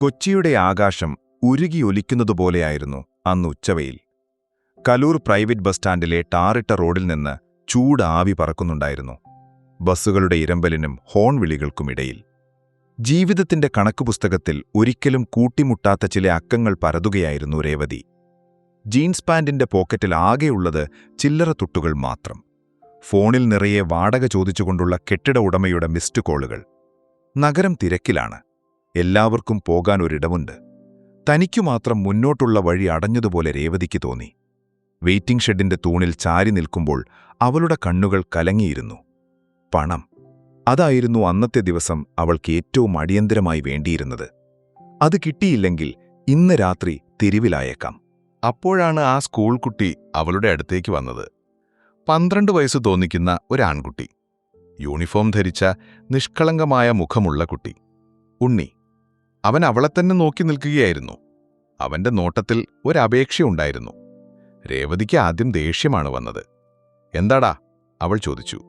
കൊച്ചിയുടെ ആകാശം ഉരുകിയൊലിക്കുന്നതുപോലെയായിരുന്നു അന്ന് ഉച്ചവെയിൽ. കലൂർ പ്രൈവറ്റ് ബസ് സ്റ്റാൻഡിലെ ടാറിട്ട റോഡിൽ നിന്ന് ചൂടാവി പറക്കുന്നുണ്ടായിരുന്നു, ബസ്സുകളുടെ ഇരമ്പലിനും ഹോൺ വിളികൾക്കുമിടയിൽ. ജീവിതത്തിന്റെ കണക്കുപുസ്തകത്തിൽ ഒരിക്കലും കൂട്ടിമുട്ടാത്ത ചില അക്കങ്ങൾ പരതുകയായിരുന്നു രേവതി. ജീൻസ് പാന്റിന്റെ പോക്കറ്റിൽ ആകെയുള്ളത് ചില്ലറ തുട്ടുകൾ മാത്രം. ഫോണിൽ നിറയെ വാടക ചോദിച്ചുകൊണ്ടുള്ള കെട്ടിട ഉടമയുടെ മിസ്ഡ് കോളുകൾ. നഗരം തിരക്കിലാണ്, എല്ലാവർക്കും പോകാൻ ഒരിടമുണ്ട്. തനിക്കുമാത്രം മുന്നോട്ടുള്ള വഴി അടഞ്ഞതുപോലെ രേവതിക്ക് തോന്നി. വെയിറ്റിംഗ് ഷെഡിന്റെ തൂണിൽ ചാരി നിൽക്കുമ്പോൾ അവളുടെ കണ്ണുകൾ കലങ്ങിയിരുന്നു. പണം, അതായിരുന്നു അന്നത്തെ ദിവസം അവൾക്ക് ഏറ്റവും അടിയന്തരമായി വേണ്ടിയിരുന്നത്. അത് കിട്ടിയില്ലെങ്കിൽ ഇന്ന് രാത്രി തെരുവിലായേക്കാം. അപ്പോഴാണ് ആ സ്കൂൾ കുട്ടി അവളുടെ അടുത്തേക്ക് വന്നത്. 12 വയസ്സ് തോന്നിക്കുന്ന ഒരാൺകുട്ടി, യൂണിഫോം ധരിച്ച നിഷ്കളങ്കമായ മുഖമുള്ള കുട്ടി, ഉണ്ണി. അവൻ അവളെത്തന്നെ നോക്കി നിൽക്കുകയായിരുന്നു. അവന്റെ നോട്ടത്തിൽ ഒരപേക്ഷയുണ്ടായിരുന്നു. രേവതിക്ക് ആദ്യം ദേഷ്യമാണ് വന്നത്. എന്താടാ, അവൾ ചോദിച്ചു.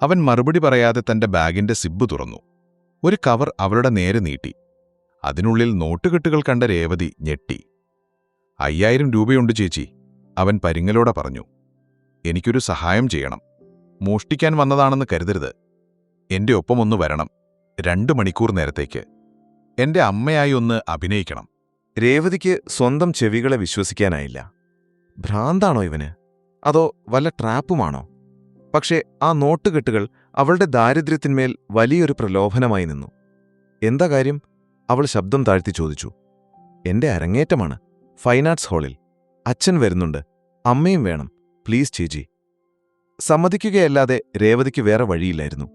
അവൻ മറുപടി പറയാതെ തന്റെ ബാഗിന്റെ സിബ്ബ് തുറന്നു. ഒരു കവർ അവളുടെ നേരെ നീട്ടി. അതിനുള്ളിൽ നോട്ടുകെട്ടുകൾ കണ്ട രേവതി ഞെട്ടി. 5000 രൂപയുണ്ട് ചേച്ചി, അവൻ പരിങ്ങലോടെ പറഞ്ഞു. എനിക്കൊരു സഹായം ചെയ്യണം. മോഷ്ടിക്കാൻ വന്നതാണെന്ന് കരുതരുത്. എന്റെ ഒപ്പമൊന്ന് വരണം, 2 മണിക്കൂർ നേരത്തേക്ക്. എന്റെ അമ്മയായി ഒന്ന് അഭിനയിക്കണം. രേവതിക്ക് സ്വന്തം ചെവികളെ വിശ്വസിക്കാനായില്ല. ഭ്രാന്താണോ ഇവന്, അതോ വല്ല ട്രാപ്പുമാണോ? പക്ഷേ ആ നോട്ടുകെട്ടുകൾ അവളുടെ ദാരിദ്ര്യത്തിന്മേൽ വലിയൊരു പ്രലോഭനമായി നിന്നു. എന്താ കാര്യം? അവൾ ശബ്ദം താഴ്ത്തി ചോദിച്ചു. എന്റെ അരങ്ങേറ്റമാണ്, ഫൈൻ ആർട്സ് ഹാളിൽ. അച്ഛൻ വരുന്നുണ്ട്, അമ്മയും വേണം, പ്ലീസ് ചേച്ചി. സമ്മതിക്കുകയല്ലാതെ രേവതിക്ക് വേറെ വഴിയില്ലായിരുന്നു.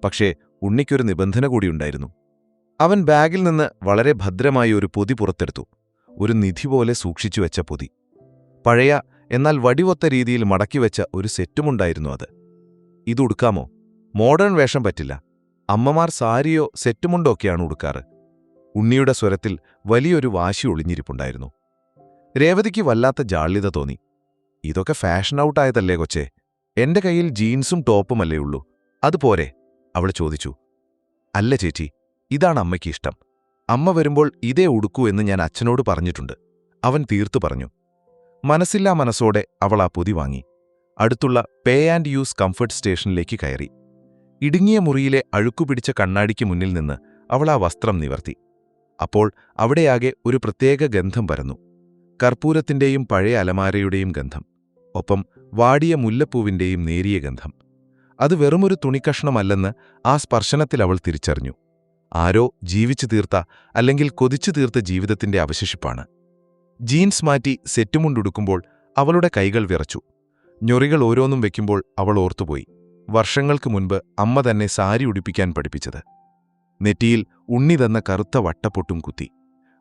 പക്ഷേ ഉണ്ണിക്കൊരു നിബന്ധന കൂടിയുണ്ടായിരുന്നു. അവൻ ബാഗിൽ നിന്ന് വളരെ ഭദ്രമായി ഒരു പൊതി പുറത്തെടുത്തു. ഒരു നിധി പോലെ സൂക്ഷിച്ചുവെച്ച പൊതി. പഴയ എന്നാൽ വടിവൊത്ത രീതിയിൽ മടക്കിവെച്ച ഒരു സെറ്റുമുണ്ടായിരുന്നു അത്. ഇതുടുക്കാമോ? മോഡേൺ വേഷം പറ്റില്ല. അമ്മമാർ സാരിയോ സെറ്റുമുണ്ടോ ഒക്കെയാണ് ഉടുക്കാറ്. ഉണ്ണിയുടെ സ്വരത്തിൽ വലിയൊരു വാശി ഒളിഞ്ഞിരിപ്പുണ്ടായിരുന്നു. രേവതിക്ക് വല്ലാത്ത ജാള്യത തോന്നി. ഇതൊക്കെ ഫാഷൻ ഔട്ടായതല്ലേ കൊച്ചേ? എന്റെ കയ്യിൽ ജീൻസും ടോപ്പുമല്ലേ ഉള്ളൂ, അതുപോരെ? അവൾ ചോദിച്ചു. അല്ല ചേച്ചി, ഇതാണ് അമ്മയ്ക്ക് ഇഷ്ടം. അമ്മ വരുമ്പോൾ ഇതേ ഉടുക്കൂ എന്ന് ഞാൻ അച്ഛനോട് പറഞ്ഞിട്ടുണ്ട്, അവൻ തീർത്തു പറഞ്ഞു. മനസ്സില്ലാ മനസ്സോടെ അവൾ ആ പൊതി വാങ്ങി. അടുത്തുള്ള പേ ആൻഡ് യൂസ് കംഫർട്ട് സ്റ്റേഷനിലേക്ക് കയറി. ഇടുങ്ങിയ മുറിയിലെ അഴുക്കുപിടിച്ച കണ്ണാടിക്ക് മുന്നിൽ നിന്ന് അവൾ ആ വസ്ത്രം നിവർത്തി. അപ്പോൾ അവിടെയാകെ ഒരു പ്രത്യേക ഗന്ധം പരന്നു. കർപ്പൂരത്തിന്റെയും പഴയ അലമാരയുടെയും ഗന്ധം, ഒപ്പം വാടിയ മുല്ലപ്പൂവിന്റെയും നേരിയ ഗന്ധം. അത് വെറുമൊരു തുണിക്കഷ്ണമല്ലെന്ന് ആ സ്പർശനത്തിൽ അവൾ തിരിച്ചറിഞ്ഞു. ആരോ ജീവിച്ചു തീർത്ത അല്ലെങ്കിൽ കൊതിച്ചു തീർത്ത ജീവിതത്തിന്റെ അവശേഷിപ്പാണ്. ജീൻസ് മാറ്റി സെറ്റുമുണ്ടുടുക്കുമ്പോൾ അവളുടെ കൈകൾ വിറച്ചു. ഞൊറികൾ ഓരോന്നും വെക്കുമ്പോൾ അവൾ ഓർത്തുപോയി, വർഷങ്ങൾക്ക് മുൻപ് അമ്മ തന്നെ സാരി ഉടുപ്പിക്കാൻ പഠിപ്പിച്ചത്. നെറ്റിയിൽ ഉണ്ണി തന്ന കറുത്ത വട്ടപ്പൊട്ടും കുത്തി.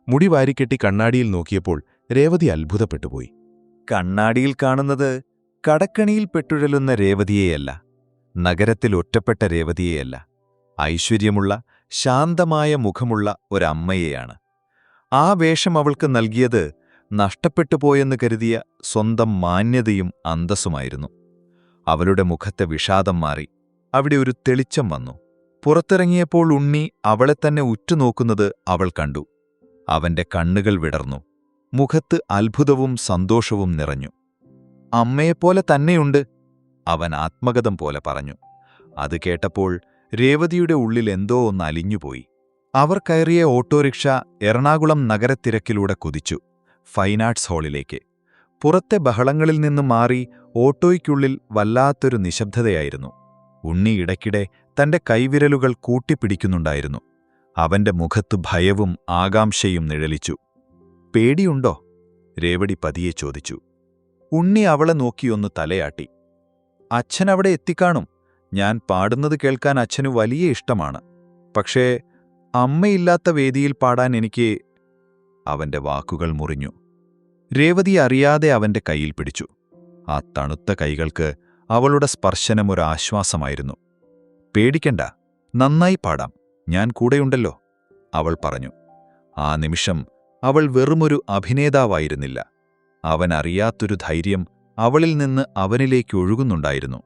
മുടി വാരിക്കെട്ടി കണ്ണാടിയിൽ നോക്കിയപ്പോൾ രേവതി അത്ഭുതപ്പെട്ടുപോയി. കണ്ണാടിയിൽ കാണുന്നത് കടക്കണിയിൽ പെട്ടുഴലുന്ന രേവതിയെയല്ല, നഗരത്തിൽ ഒറ്റപ്പെട്ട രേവതിയെയല്ല, ഐശ്വര്യമുള്ള ശാന്തമായ മുഖമുള്ള ഒരമ്മയെയാണ്. ആ വേഷം അവൾക്ക് നൽകിയത് നഷ്ടപ്പെട്ടുപോയെന്ന് കരുതിയ സ്വന്തം മാന്യതയും അന്തസ്സുമായിരുന്നു. അവളുടെ മുഖത്തെ വിഷാദം മാറി. അവിടെ ഒരു തെളിച്ചം വന്നു. പുറത്തിറങ്ങിയപ്പോൾ ഉണ്ണി അവളെത്തന്നെ ഉറ്റുനോക്കുന്നത് അവൾ കണ്ടു. അവന്റെ കണ്ണുകൾ വിടർന്നു. മുഖത്ത് അത്ഭുതവും സന്തോഷവും നിറഞ്ഞു. അമ്മയെപ്പോലെ തന്നെയുണ്ട്, അവൻ ആത്മഗതം പോലെ പറഞ്ഞു. അത് കേട്ടപ്പോൾ രേവതിയുടെ ഉള്ളിൽ എന്തോ ഒന്ന് അലിഞ്ഞുപോയി. അവർ കയറിയ ഓട്ടോറിക്ഷ എറണാകുളം നഗരത്തിരക്കിലൂടെ കുതിച്ചു, ഫൈൻ ആർട്സ് ഹാളിലേക്ക്. പുറത്തെ ബഹളങ്ങളിൽ നിന്നും മാറി ഓട്ടോയ്ക്കുള്ളിൽ വല്ലാത്തൊരു നിശബ്ദതയായിരുന്നു. ഉണ്ണി ഇടയ്ക്കിടെ തന്റെ കൈവിരലുകൾ കൂട്ടിപ്പിടിക്കുന്നുണ്ടായിരുന്നു. അവന്റെ മുഖത്ത് ഭയവും ആകാംക്ഷയും നിഴലിച്ചു. പേടിയുണ്ടോ? രേവതി പതിയെ ചോദിച്ചു. ഉണ്ണി അവളെ നോക്കിയൊന്ന് തലയാട്ടി. അച്ഛനവിടെ എത്തിക്കാണും. ഞാൻ പാടുന്നത് കേൾക്കാൻ അച്ഛനു വലിയ ഇഷ്ടമാണ്. പക്ഷേ അമ്മയില്ലാത്ത വേദിയിൽ പാടാൻ എനിക്ക്... അവന്റെ വാക്കുകൾ മുറിഞ്ഞു. രേവതി അറിയാതെ അവന്റെ കൈയിൽ പിടിച്ചു. ആ തണുത്ത കൈകൾക്ക് അവളുടെ സ്പർശനം ഒരാശ്വാസമായിരുന്നു. പേടിക്കണ്ട, നന്നായി പാടാം, ഞാൻ കൂടെയുണ്ടല്ലോ, അവൾ പറഞ്ഞു. ആ നിമിഷം അവൾ വെറുമൊരു അഭിനേതാവായിരുന്നില്ല. അവനറിയാത്തൊരു ധൈര്യം അവളിൽ നിന്ന് അവനിലേക്ക് ഒഴുകുന്നുണ്ടായിരുന്നു.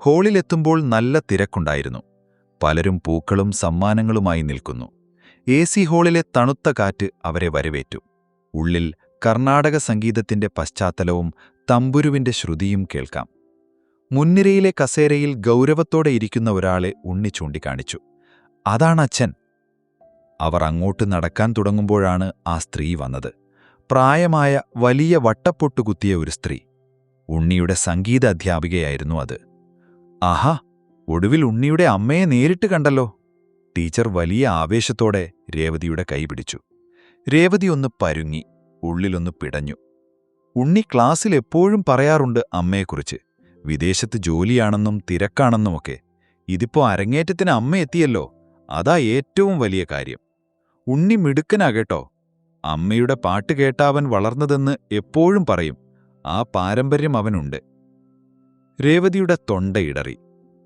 ഹാളിലെത്തുമ്പോൾ നല്ല തിരക്കുണ്ടായിരുന്നു. പലരും പൂക്കളും സമ്മാനങ്ങളുമായി നിൽക്കുന്നു. AC ഹാളിലെ തണുത്ത കാറ്റ് അവരെ വരവേറ്റു. ഉള്ളിൽ കർണാടക സംഗീതത്തിന്റെ പശ്ചാത്തലവും തമ്പുരുവിന്റെ ശ്രുതിയും കേൾക്കാം. മുൻനിരയിലെ കസേരയിൽ ഗൗരവത്തോടെ ഇരിക്കുന്ന ഒരാളെ ഉണ്ണി ചൂണ്ടിക്കാണിച്ചു. അതാണച്ഛൻ. അവർ അങ്ങോട്ട് നടക്കാൻ തുടങ്ങുമ്പോഴാണ് ആ സ്ത്രീ വന്നത്. പ്രായമായ വലിയ വട്ടപ്പൊട്ടുകുത്തിയ ഒരു സ്ത്രീ. ഉണ്ണിയുടെ സംഗീത അധ്യാപികയായിരുന്നു അത്. ആഹാ, ഒടുവിൽ ഉണ്ണിയുടെ അമ്മയെ നേരിട്ട് കണ്ടല്ലോ. ടീച്ചർ വലിയ ആവേശത്തോടെ രേവതിയുടെ കൈ പിടിച്ചു. രേവതി ഒന്ന് പരുങ്ങി, ഉള്ളിലൊന്ന് പിടഞ്ഞു. ഉണ്ണി ക്ലാസ്സിൽ എപ്പോഴും പറയാറുണ്ട് അമ്മയെക്കുറിച്ച്. വിദേശത്ത് ജോലിയാണെന്നും തിരക്കാണെന്നുമൊക്കെ. ഇതിപ്പോ അരങ്ങേറ്റത്തിന് അമ്മ എത്തിയല്ലോ, അതാ ഏറ്റവും വലിയ കാര്യം. ഉണ്ണി മിടുക്കനാകേട്ടോ. അമ്മയുടെ പാട്ട് കേട്ടാ അവൻ വളർന്നതെന്ന് എപ്പോഴും പറയും. ആ പാരമ്പര്യം അവനുണ്ട്. രേവതിയുടെ തൊണ്ടയിടറി.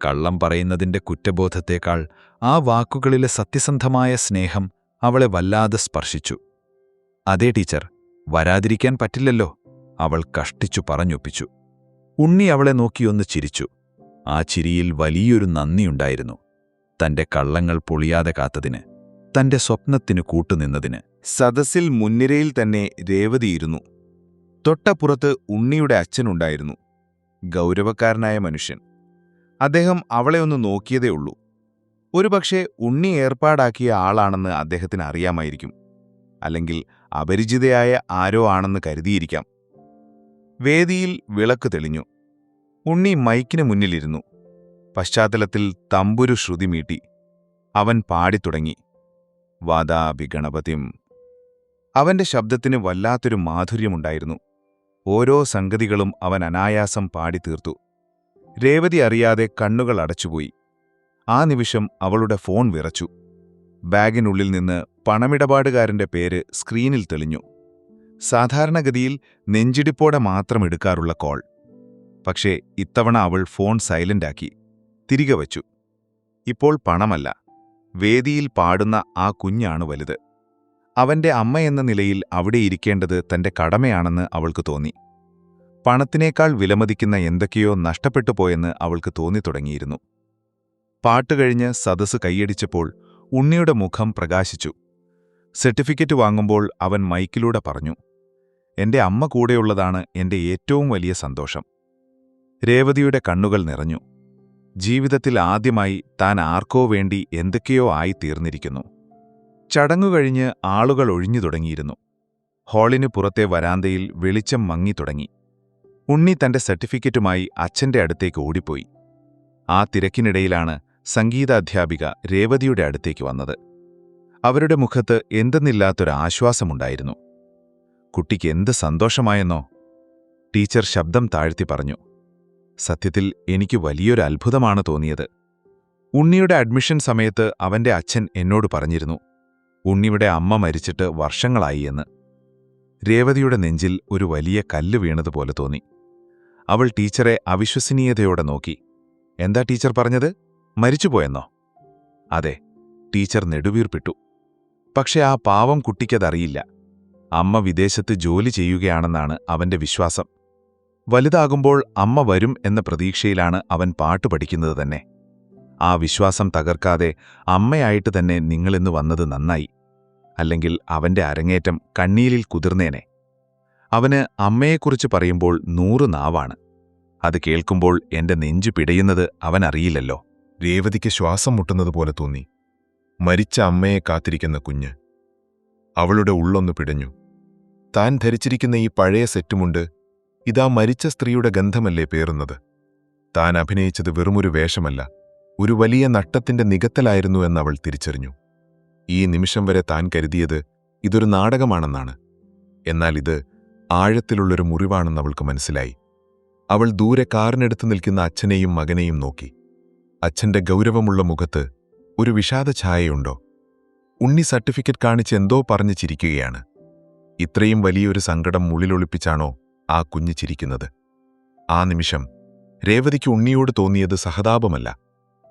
കള്ളം പറയുന്നതിന്റെ കുറ്റബോധത്തേക്കാൾ ആ വാക്കുകളിലെ സത്യസന്ധമായ സ്നേഹം അവളെ വല്ലാതെ സ്പർശിച്ചു. അതെ ടീച്ചർ, വരാതിരിക്കാൻ പറ്റില്ലല്ലോ, അവൾ കഷ്ടിച്ചു പറഞ്ഞൊപ്പിച്ചു. ഉണ്ണി അവളെ നോക്കിയൊന്ന് ചിരിച്ചു. ആ ചിരിയിൽ വലിയൊരു നന്ദിയുണ്ടായിരുന്നു. തന്റെ കള്ളങ്ങൾ പൊളിയാതെ കാത്തതിന്, തന്റെ സ്വപ്നത്തിനു കൂട്ടുനിന്നതിന്. സദസ്സിൽ മുൻനിരയിൽ തന്നെ രേവതിയിരുന്നു. തൊട്ടപ്പുറത്ത് ഉണ്ണിയുടെ അച്ഛനുണ്ടായിരുന്നു. ഗൗരവക്കാരനായ മനുഷ്യൻ. അദ്ദേഹം അവളെ ഒന്ന് നോക്കിയതേ ഉള്ളൂ. ഒരുപക്ഷെ ഉണ്ണി ഏർപ്പാടാക്കിയ ആളാണെന്ന് അദ്ദേഹത്തിന് അറിയാമായിരിക്കും. അല്ലെങ്കിൽ അപരിചിതയായ ആരോ ആണെന്ന് കരുതിയിരിക്കാം. വേദിയിൽ വിളക്ക് തെളിഞ്ഞു. ഉണ്ണി മൈക്കിന് മുന്നിലിരുന്നു. പശ്ചാത്തലത്തിൽ തമ്പുരു ശ്രുതി മീട്ടി. അവൻ പാടിത്തുടങ്ങി. വാദാഭി ഗണപതിം. അവന്റെ ശബ്ദത്തിന് വല്ലാത്തൊരു മാധുര്യമുണ്ടായിരുന്നു. ഓരോ സംഗതികളും അവൻ അനായാസം പാടിത്തീർത്തു. രേവതി അറിയാതെ കണ്ണുകൾ അടച്ചുപോയി. ആ നിമിഷം അവളുടെ ഫോൺ വിറച്ചു. ബാഗിനുള്ളിൽ നിന്ന് പണമിടപാടുകാരന്റെ പേര് സ്ക്രീനിൽ തെളിഞ്ഞു. സാധാരണഗതിയിൽ നെഞ്ചിടിപ്പോടെ മാത്രം എടുക്കാറുള്ള കോൾ. പക്ഷേ ഇത്തവണ അവൾ ഫോൺ സൈലന്റാക്കി തിരികെ വച്ചു. ഇപ്പോൾ പണമല്ല, വേദിയിൽ പാടുന്ന ആ കുഞ്ഞാണ് വലുത്. അവന്റെ അമ്മയെന്ന നിലയിൽ അവിടെ ഇരിക്കേണ്ടത് തന്റെ കടമയാണെന്ന് അവൾക്ക് തോന്നി. പണത്തിനേക്കാൾ വിലമതിക്കുന്ന എന്തൊക്കെയോ നഷ്ടപ്പെട്ടു പോയെന്ന് അവൾക്ക് തോന്നിത്തുടങ്ങിയിരുന്നു. പാട്ടുകഴിഞ്ഞ് സദസ്സ് കൈയടിച്ചപ്പോൾ ഉണ്ണിയുടെ മുഖം പ്രകാശിച്ചു. സർട്ടിഫിക്കറ്റ് വാങ്ങുമ്പോൾ അവൻ മൈക്കിലൂടെ പറഞ്ഞു, "എന്റെ അമ്മ കൂടെയുള്ളതാണ് എന്റെ ഏറ്റവും വലിയ സന്തോഷം." രേവതിയുടെ കണ്ണുകൾ നിറഞ്ഞു. ജീവിതത്തിൽ ആദ്യമായി താൻ ആർക്കോ വേണ്ടി എന്തൊക്കെയോ ആയിത്തീർന്നിരിക്കുന്നു. ചടങ്ങുകഴിഞ്ഞ് ആളുകൾ ഒഴിഞ്ഞു തുടങ്ങിയിരുന്നു. ഹാളിനു പുറത്തെ വരാന്തയിൽ വെളിച്ചം മങ്ങിത്തുടങ്ങി. ഉണ്ണി തന്റെ സർട്ടിഫിക്കറ്റുമായി അച്ഛന്റെ അടുത്തേക്ക് ഓടിപ്പോയി. ആ തിരക്കിനിടയിലാണ് സംഗീതാധ്യാപിക രേവതിയുടെ അടുത്തേക്ക് വന്നത്. അവരുടെ മുഖത്ത് എന്തെന്നില്ലാത്തൊരു ആശ്വാസമുണ്ടായിരുന്നു. കുട്ടിക്ക് എന്ത് സന്തോഷമായെന്നോ? ടീച്ചർ ശബ്ദം താഴ്ത്തി പറഞ്ഞു. സത്യത്തിൽ എനിക്ക് വലിയൊരു അത്ഭുതമാണ് തോന്നിയത്. ഉണ്ണിയുടെ അഡ്മിഷൻ സമയത്ത് അവന്റെ അച്ഛൻ എന്നോട് പറഞ്ഞിരുന്നു, ഉണ്ണിയുടെ അമ്മ മരിച്ചിട്ട് വർഷങ്ങളായി എന്ന്. രേവതിയുടെ നെഞ്ചിൽ ഒരു വലിയ കല്ല് വീണതുപോലെ തോന്നി. അവൾ ടീച്ചറെ അവിശ്വസനീയതയോടെ നോക്കി. എന്താ ടീച്ചർ പറഞ്ഞത്? മരിച്ചുപോയെന്നോ? അതെ, ടീച്ചർ നെടുവീർപ്പിട്ടു. പക്ഷെ ആ പാവം കുട്ടിക്കതറിയില്ല. അമ്മ വിദേശത്ത് ജോലി ചെയ്യുകയാണെന്നാണ് അവന്റെ വിശ്വാസം. വലുതാകുമ്പോൾ അമ്മ വരും എന്ന പ്രതീക്ഷയിലാണ് അവൻ പാട്ട് പഠിക്കുന്നത് തന്നെ. ആ വിശ്വാസം തകർക്കാതെ അമ്മയായിട്ട് തന്നെ നിങ്ങളിന്ന് വന്നത് നന്നായി. അല്ലെങ്കിൽ അവന്റെ അരങ്ങേറ്റം കണ്ണീരിൽ കുതിർന്നേനെ. അവന് അമ്മയെക്കുറിച്ച് പറയുമ്പോൾ 100 നാവാണ്. അത് കേൾക്കുമ്പോൾ എന്റെ നെഞ്ചു പിടയുന്നത് അവനറിയില്ലല്ലോ. രേവതിക്ക് ശ്വാസം മുട്ടുന്നതുപോലെ തോന്നി. മരിച്ച അമ്മയെ കാത്തിരിക്കുന്ന കുഞ്ഞ്. അവളുടെ ഉള്ളൊന്നു പിടഞ്ഞു. താൻ ധരിച്ചിരിക്കുന്ന ഈ പഴയ സെറ്റുമുണ്ട്, ഇതാ മരിച്ച സ്ത്രീയുടെ ഗന്ധമല്ലേ പേറുന്നത്. താൻ അഭിനയിച്ചത് വെറുമൊരു വേഷമല്ല, ഒരു വലിയ നട്ടത്തിന്റെ നികത്തലായിരുന്നു എന്നവൾ തിരിച്ചറിഞ്ഞു. ഈ നിമിഷം വരെ താൻ കരുതിയത് ഇതൊരു നാടകമാണെന്നാണ്. എന്നാൽ ഇത് ആഴത്തിലുള്ളൊരു മുറിവാണെന്നവൾക്ക് മനസ്സിലായി. അവൾ ദൂരെ കാറിനടുത്ത് നിൽക്കുന്ന അച്ഛനെയും മകനെയും നോക്കി. അച്ഛന്റെ ഗൗരവമുള്ള മുഖത്ത് ഒരു വിഷാദഛായയുണ്ടോ? ഉണ്ണി സർട്ടിഫിക്കറ്റ് കാണിച്ച് എന്തോ പറഞ്ഞു ചിരിക്കുകയാണ്. ഇത്രയും വലിയൊരു സങ്കടം ഉള്ളിലൊളിപ്പിച്ചാണോ ആ കുഞ്ഞ് ചിരിക്കുന്നത്? ആ നിമിഷം രേവതിക്ക് ഉണ്ണിയോട് തോന്നിയത് സഹതാപമല്ല,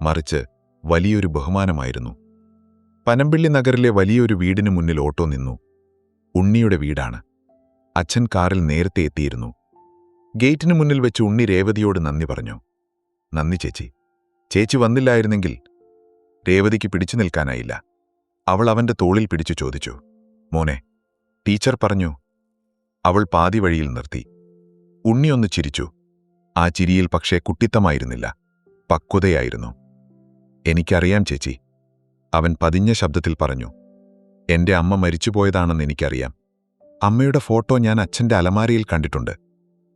മറിച്ച് വലിയൊരു ബഹുമാനമായിരുന്നു. പനമ്പിള്ളി നഗറിലെ വലിയൊരു വീടിനു മുന്നിൽ ഓട്ടോ നിന്നു. ഉണ്ണിയുടെ വീടാണ്. അച്ഛൻ കാറിൽ നേരത്തെ എത്തിയിരുന്നു. ഗേറ്റിനു മുന്നിൽ വെച്ച് ഉണ്ണി രേവതിയോട് നന്ദി പറഞ്ഞു. നന്ദി ചേച്ചി. ചേച്ചി വന്നില്ലായിരുന്നെങ്കിൽ. രേവതിക്ക് പിടിച്ചു നിൽക്കാനായില്ല. അവൾ അവന്റെ തോളിൽ പിടിച്ചു ചോദിച്ചു, മോനെ, ടീച്ചർ പറഞ്ഞു. അവൾ പാതി വഴിയിൽ നിർത്തി. ഉണ്ണിയൊന്ന് ചിരിച്ചു. ആ ചിരിയിൽ പക്ഷേ കുട്ടിത്തമായിരുന്നില്ല, പക്വതയായിരുന്നു. എനിക്കറിയാം ചേച്ചി, അവൻ പതിഞ്ഞ ശബ്ദത്തിൽ പറഞ്ഞു. എന്റെ അമ്മ മരിച്ചുപോയതാണെന്ന് എനിക്കറിയാം. അമ്മയുടെ ഫോട്ടോ ഞാൻ അച്ഛന്റെ അലമാരയിൽ കണ്ടിട്ടുണ്ട്.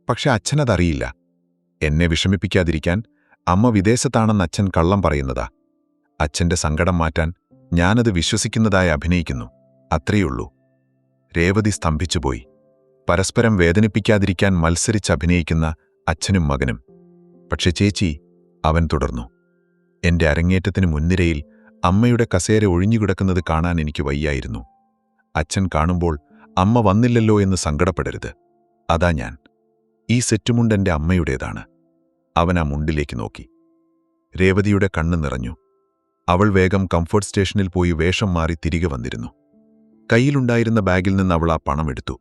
പക്ഷെ അച്ഛനതറിയില്ല. എന്നെ വിഷമിപ്പിക്കാതിരിക്കാൻ അമ്മ വിദേശത്താണെന്ന് അച്ഛൻ കള്ളം പറയുന്നതാ. അച്ഛന്റെ സങ്കടം മാറ്റാൻ ഞാനത് വിശ്വസിക്കുന്നതായി അഭിനയിക്കുന്നു, അത്രയുള്ളൂ. രേവതി സ്തംഭിച്ചുപോയി. പരസ്പരം വേദനിപ്പിക്കാതിരിക്കാൻ മത്സരിച്ചഭിനയിക്കുന്ന അച്ഛനും മകനും. പക്ഷെ ചേച്ചി, അവൻ തുടർന്നു, എന്റെ അരങ്ങേറ്റത്തിന് മുൻനിരയിൽ അമ്മയുടെ കസേര ഒഴിഞ്ഞുകിടക്കുന്നത് കാണാൻ എനിക്ക് വയ്യായിരുന്നു. അച്ഛൻ കാണുമ്പോൾ അമ്മ വന്നില്ലല്ലോ എന്ന് സങ്കടപ്പെടരുത്. അതാ ഞാൻ. ഈ സെറ്റുമുണ്ട് എന്റെ അമ്മയുടേതാണ്. അവൻ ആ മുണ്ടിലേക്ക് നോക്കി. രേവതിയുടെ കണ്ണ് നിറഞ്ഞു. അവൾ വേഗം കംഫർട്ട് സ്റ്റേഷനിൽ പോയി വേഷം മാറി തിരികെ വന്നിരുന്നു. കയ്യിലുണ്ടായിരുന്ന ബാഗിൽ നിന്ന് അവൾ ആ പണം എടുത്തു.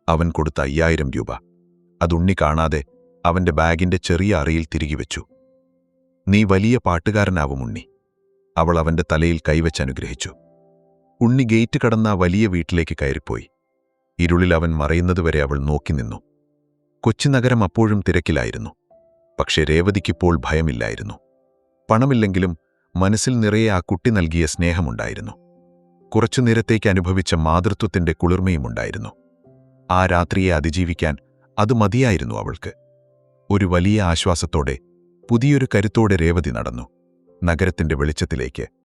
അവൻ കൊടുത്ത 5000 രൂപ. അതുണ്ണി കാണാതെ അവന്റെ ബാഗിന്റെ ചെറിയ അറയിൽ തിരികെ വെച്ചു. നീ വലിയ പാട്ടുകാരനാവും ഉണ്ണി. അവൾ അവന്റെ തലയിൽ കൈവച്ചനുഗ്രഹിച്ചു. ഉണ്ണി ഗേറ്റ് കടന്ന ആ വലിയ വീട്ടിലേക്ക് കയറിപ്പോയി. ഇരുളിൽ അവൻ മറയുന്നതുവരെ അവൾ നോക്കി നിന്നു. കൊച്ചിനഗരം അപ്പോഴും തിരക്കിലായിരുന്നു. പക്ഷേ രേവതിക്കിപ്പോൾ ഭയമില്ലായിരുന്നു. പണമില്ലെങ്കിലും മനസ്സിൽ നിറയെ ആ കുട്ടി നൽകിയ സ്നേഹമുണ്ടായിരുന്നു. കുറച്ചു നേരത്തേക്ക് അനുഭവിച്ച മാതൃത്വത്തിന്റെ കുളിർമയുമുണ്ടായിരുന്നു. ആ രാത്രിയെ അതിജീവിക്കാൻ അത് മതിയായിരുന്നു അവൾക്ക്. ഒരു വലിയ ആശ്വാസത്തോടെ, പുതിയൊരു കരുത്തോടെ രേവതി നടന്നു, നഗരത്തിന്റെ വെളിച്ചത്തിലേക്ക്.